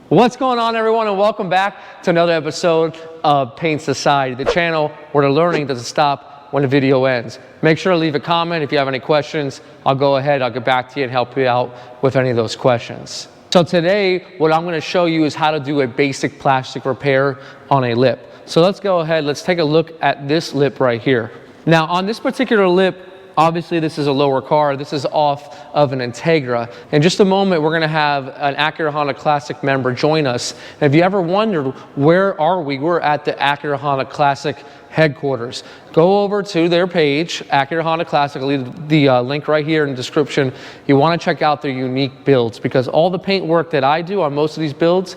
What's going on, everyone, and welcome back to another episode of Paint Society, the channel where the learning doesn't stop when the video ends. Make sure to leave a comment if you have any questions. I'll go ahead, I'll get back to you and help you out with any of those questions. So today, what I'm going to show you is how to do a basic plastic repair on a lip. So let's go ahead, let's take a look at this lip right here. Now on this particular lip, obviously this is a lower car. This is off of an Integra. In just a moment, we're gonna have an Acura Honda Classic member join us. And if you ever wondered, where are we? We're at the Acura Honda Classic headquarters. Go over to their page, Acura Honda Classic. I'll leave the link right here in the description. You wanna check out their unique builds because all the paint work that I do on most of these builds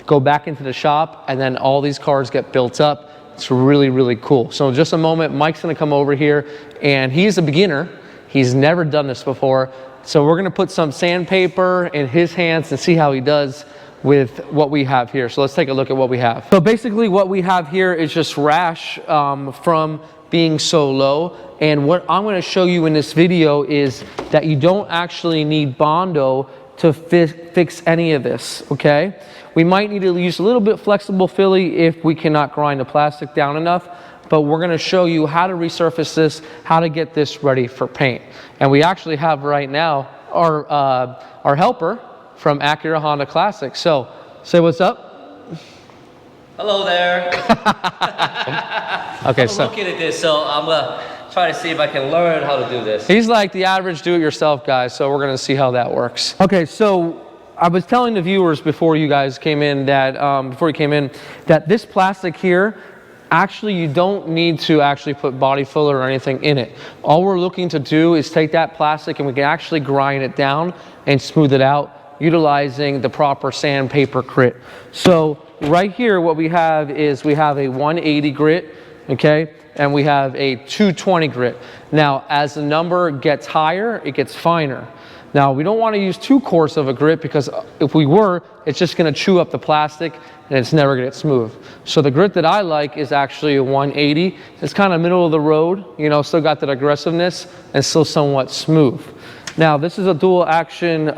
go back into the shop and then all these cars get built up. It's really, really cool. So in just a moment, Mike's gonna come over here and he's a beginner. He's never done this before. So we're gonna put some sandpaper in his hands and see how he does with what we have here. So let's take a look at what we have. So basically what we have here is just rash from being so low. And what I'm gonna show you in this video is that you don't actually need Bondo to fix any of this, okay? We might need to use a little bit flexible Philly if we cannot grind the plastic down enough, but we're gonna show you how to resurface this, how to get this ready for paint. And we actually have right now our helper from Acura Honda Classic. So, say what's up. Hello there. Okay, I'm looking at this, so I'm gonna try to see if I can learn how to do this. He's like the average do-it-yourself guy, so we're gonna see how that works. Okay, so I was telling the viewers before you guys came in that, that this plastic here, actually you don't need to actually put body filler or anything in it. All we're looking to do is take that plastic and we can actually grind it down and smooth it out utilizing the proper sandpaper grit. So right here what we have is we have a 180 grit, okay? And we have a 220 grit. Now, as the number gets higher, it gets finer. Now, we don't want to use too coarse of a grit because if we were, it's just going to chew up the plastic and it's never going to get smooth. So the grit that I like is actually a 180. It's kind of middle of the road, you know, still got that aggressiveness and still somewhat smooth. Now, this is a dual action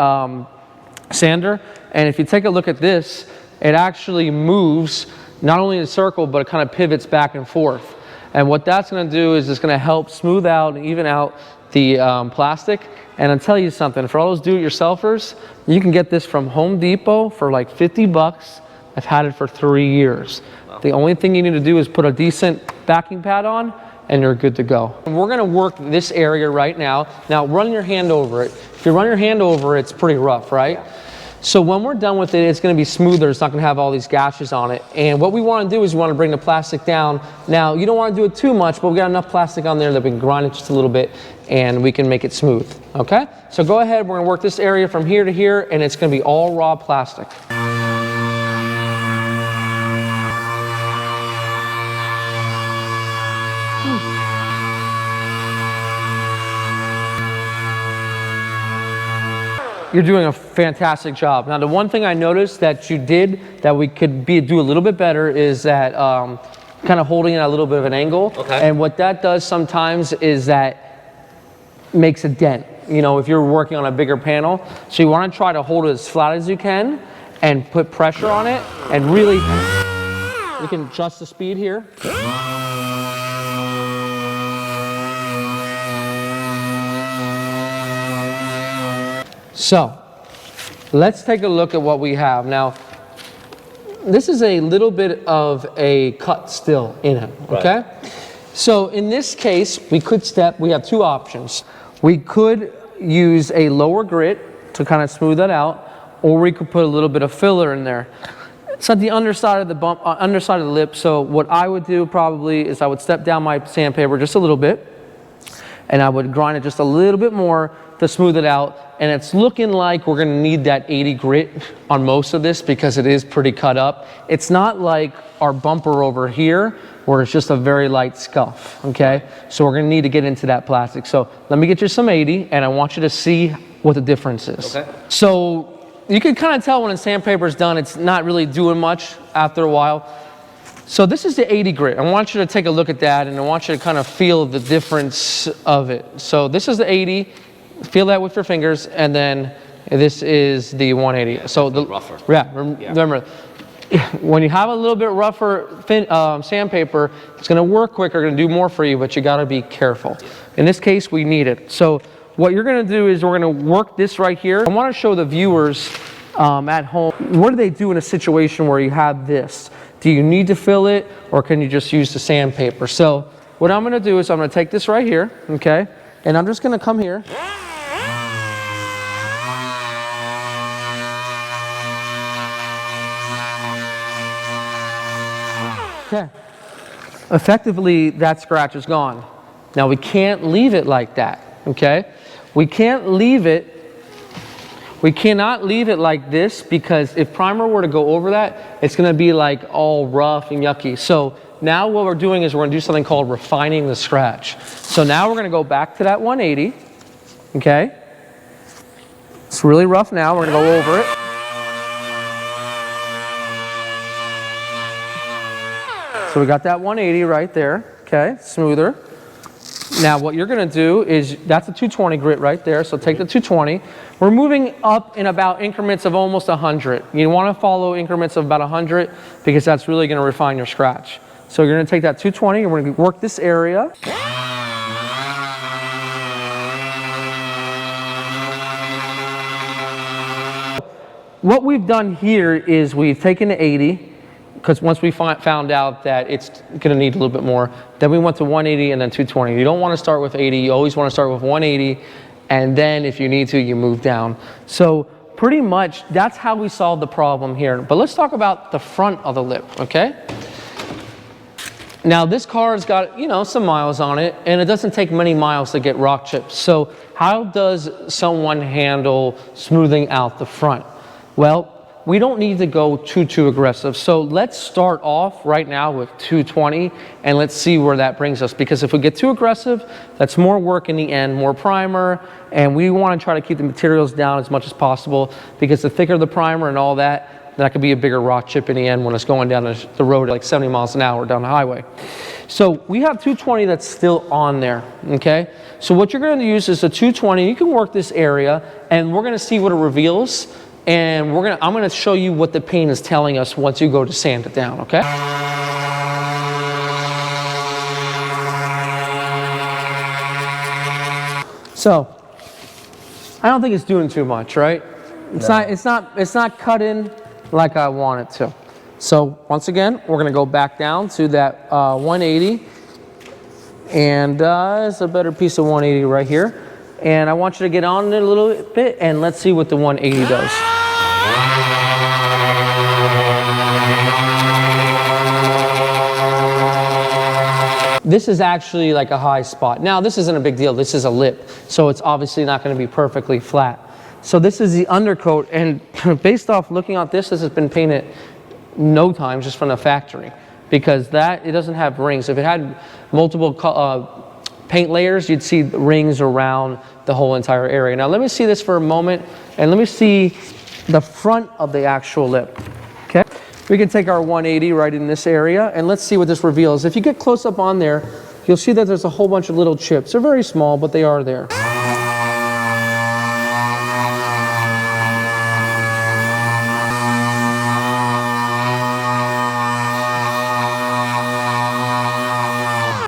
sander. And if you take a look at this, it actually moves not only in a circle, but it kind of pivots back and forth. And what that's going to do is it's going to help smooth out and even out the plastic. And I'll tell you something, for all those do-it-yourselfers, you can get this from Home Depot for like 50 bucks. I've had it for 3 years. Wow. The only thing you need to do is put a decent backing pad on and you're good to go. And we're gonna work this area right now. Now run your hand over it. If you run your hand over it, it's pretty rough, right? So when we're done with it, it's gonna be smoother. It's not gonna have all these gashes on it. And what we wanna do is we wanna bring the plastic down. Now, you don't wanna do it too much, but we got enough plastic on there that we can grind it just a little bit and we can make it smooth, okay? So go ahead, we're gonna work this area from here to here and it's gonna be all raw plastic. You're doing a fantastic job. Now, the one thing I noticed that you did that we could do a little bit better is that kind of holding it at a little bit of an angle. Okay. And what that does sometimes is that makes a dent, you know, if you're working on a bigger panel. So you want to try to hold it as flat as you can and put pressure on it and really, we can adjust the speed here. So let's take a look at what we have. Now, this is a little bit of a cut still in it, okay? Right. So in this case, we have two options. We could use a lower grit to kind of smooth that out, or we could put a little bit of filler in there. It's at the underside of the underside of the lip, so what I would do probably is I would step down my sandpaper just a little bit, and I would grind it just a little bit more to smooth it out. And it's looking like we're gonna need that 80 grit on most of this because it is pretty cut up. It's not like our bumper over here where it's just a very light scuff, okay? So we're gonna need to get into that plastic. So let me get you some 80 and I want you to see what the difference is. Okay. So you can kind of tell when the sandpaper is done, it's not really doing much after a while. So this is the 80 grit. I want you to take a look at that and I want you to kind of feel the difference of it. So this is the 80. Feel that with your fingers and then This is the 180. So the rougher. Yeah, remember, when you have a little bit rougher sandpaper, it's going to work quicker, going to do more for you, but you got to be careful. In this case, we need it. So what you're going to do is we're going to work this right here. I want to show the viewers at home, what do they do in a situation where you have this? Do you need to fill it, or can you just use the sandpaper? So what I'm going to do is I'm going to take this right here, okay, and I'm just going to come here. Okay. Effectively, that scratch is gone. Now we can't leave it like that, okay? We cannot leave it like this, because if primer were to go over that, it's gonna be like all rough and yucky. So now what we're doing is we're gonna do something called refining the scratch. So now we're gonna go back to that 180, okay? It's really rough now, we're gonna go over it. So we got that 180 right there, okay, smoother. Now what you're gonna do is, that's a 220 grit right there, so take the 220. We're moving up in about increments of almost 100. You wanna follow increments of about 100, because that's really gonna refine your scratch. So you're gonna take that 220, and we're gonna work this area. What we've done here is we've taken the 80, because once we found out that it's going to need a little bit more, then we went to 180 and then 220. You don't want to start with 80. You always want to start with 180, and then if you need to, you move down. So pretty much that's how we solved the problem here. But let's talk about the front of the lip, okay? Now this car's got, you know, some miles on it, and it doesn't take many miles to get rock chips. So how does someone handle smoothing out the front? Well, we don't need to go too aggressive. So let's start off right now with 220, and let's see where that brings us. Because if we get too aggressive, that's more work in the end, more primer, and we want to try to keep the materials down as much as possible, because the thicker the primer and all that, that could be a bigger rock chip in the end when it's going down the road at like 70 miles an hour down the highway. So we have 220 that's still on there, okay? So what you're going to use is a 220. You can work this area, and we're going to see what it reveals. And I'm gonna show you what the paint is telling us once you go to sand it down, okay? So, I don't think it's doing too much, right? It's not cutting like I want it to. So once again, we're gonna go back down to that 180, and it's a better piece of 180 right here. And I want you to get on it a little bit, and let's see what the 180 does. This is actually like a high spot. Now this isn't a big deal, this is a lip, so it's obviously not going to be perfectly flat. So this is the undercoat, and based off looking at this has been painted no time, just from the factory, because it doesn't have rings. If it had multiple paint layers, you'd see rings around the whole entire area. Now let me see this for a moment, and let me see the front of the actual lip, okay? We can take our 180 right in this area, and let's see what this reveals. If you get close up on there, you'll see that there's a whole bunch of little chips. They're very small, but they are there.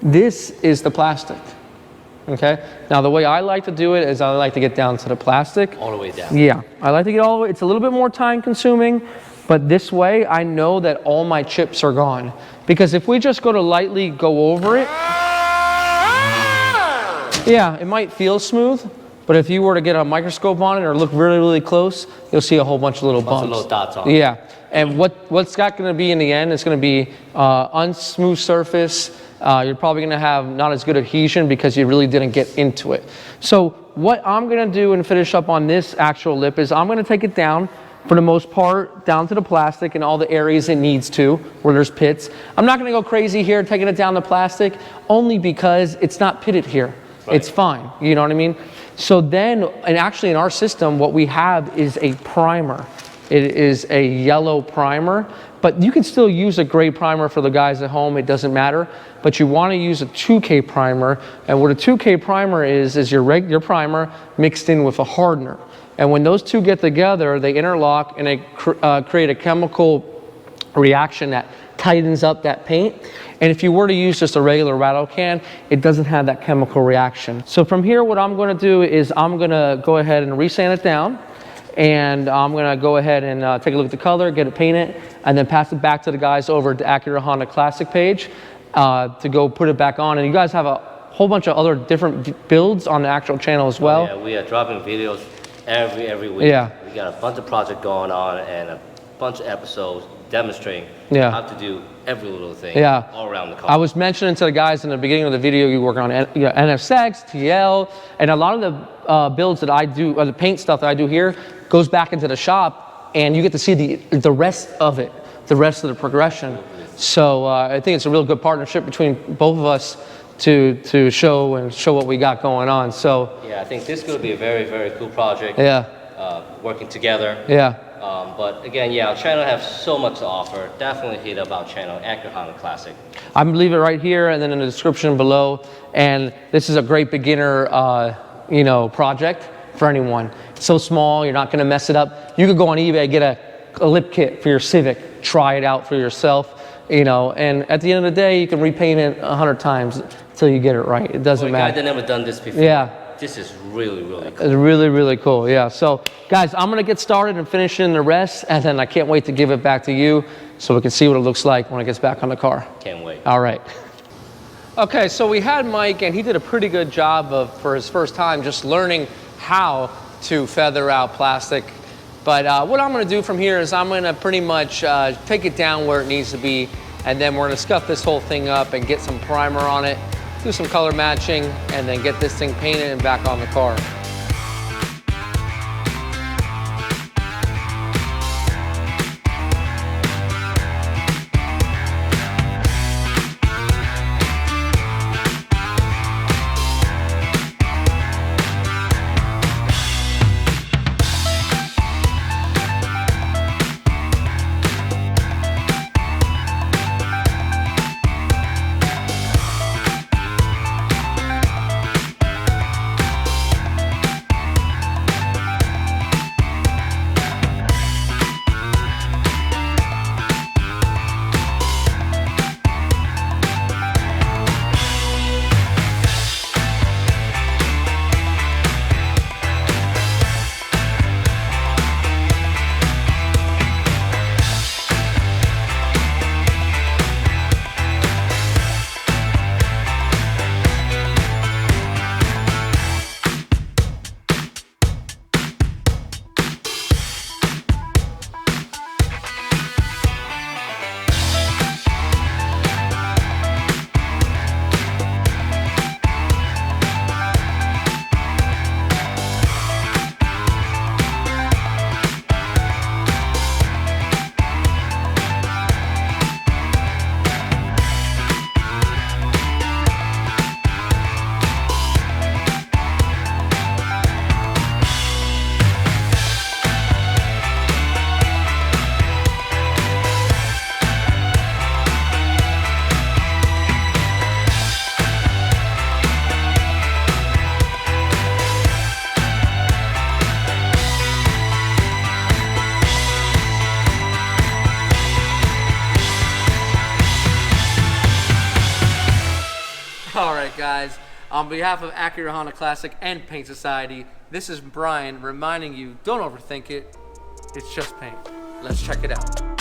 This is the plastic, okay? Now the way I like to do it is I like to get down to the plastic. All the way down. Yeah, I like to get all the way. It's a little bit more time consuming, but this way I know that all my chips are gone. Because if we just go to lightly go over it, yeah, it might feel smooth, but if you were to get a microscope on it or look really, really close, you'll see a whole bunch of little bumps. Little dots on it. Yeah, and what's got going to be in the end is going to be unsmooth surface. You're probably going to have not as good adhesion because you really didn't get into it. So what I'm going to do and finish up on this actual lip is I'm going to take it down, for the most part, down to the plastic and all the areas it needs to, where there's pits. I'm not going to go crazy here taking it down to plastic, only because it's not pitted here. Right. It's fine, you know what I mean? So then, and actually in our system, what we have is a primer. It is a yellow primer, but you can still use a gray primer for the guys at home, it doesn't matter. But you want to use a 2K primer, and what a 2K primer is your primer mixed in with a hardener. And when those two get together, they interlock and they create a chemical reaction that tightens up that paint. And if you were to use just a regular rattle can, it doesn't have that chemical reaction. So from here, what I'm going to do is I'm going to go ahead and resand it down, and I'm going to go ahead and take a look at the color, get it painted, and then pass it back to the guys over at the Acura Honda Classic page to go put it back on. And you guys have a whole bunch of other different builds on the actual channel as well. Oh, yeah, we are dropping videos every week. Yeah. We got a bunch of projects going on and a bunch of episodes demonstrating how to do every little thing all around the car. I was mentioning to the guys in the beginning of the video, you work on NSX, TL, and a lot of the builds that I do, or the paint stuff that I do here, goes back into the shop, and you get to see the rest of it, the rest of the progression. So I think it's a real good partnership between both of us to show what we got going on. So yeah, I think this is going to be a very cool project. Yeah. Working together. Yeah. But again, yeah, our channel has so much to offer. Definitely hit up our channel, Acura Honda Classic. I'm gonna leave it right here and then in the description below. And this is a great beginner, project for anyone. It's so small, you're not gonna mess it up. You could go on eBay, get a lip kit for your Civic, try it out for yourself, and at the end of the day, you can repaint it 100 times until you get it right. It doesn't matter. For a guy that never done this before. Yeah. This is really cool. It's really cool, yeah. So, guys, I'm gonna get started and finish in the rest, and then I can't wait to give it back to you so we can see what it looks like when it gets back on the car. Can't wait. All right. Okay, so we had Mike, and he did a pretty good job for his first time just learning how to feather out plastic. But what I'm gonna do from here is I'm gonna pretty much take it down where it needs to be, and then we're gonna scuff this whole thing up and get some primer on it, do some color matching, and then get this thing painted and back on the car. All right, guys, on behalf of Acura Honda Classic and Paint Society, this is Brian reminding you, don't overthink it. It's just paint. Let's check it out.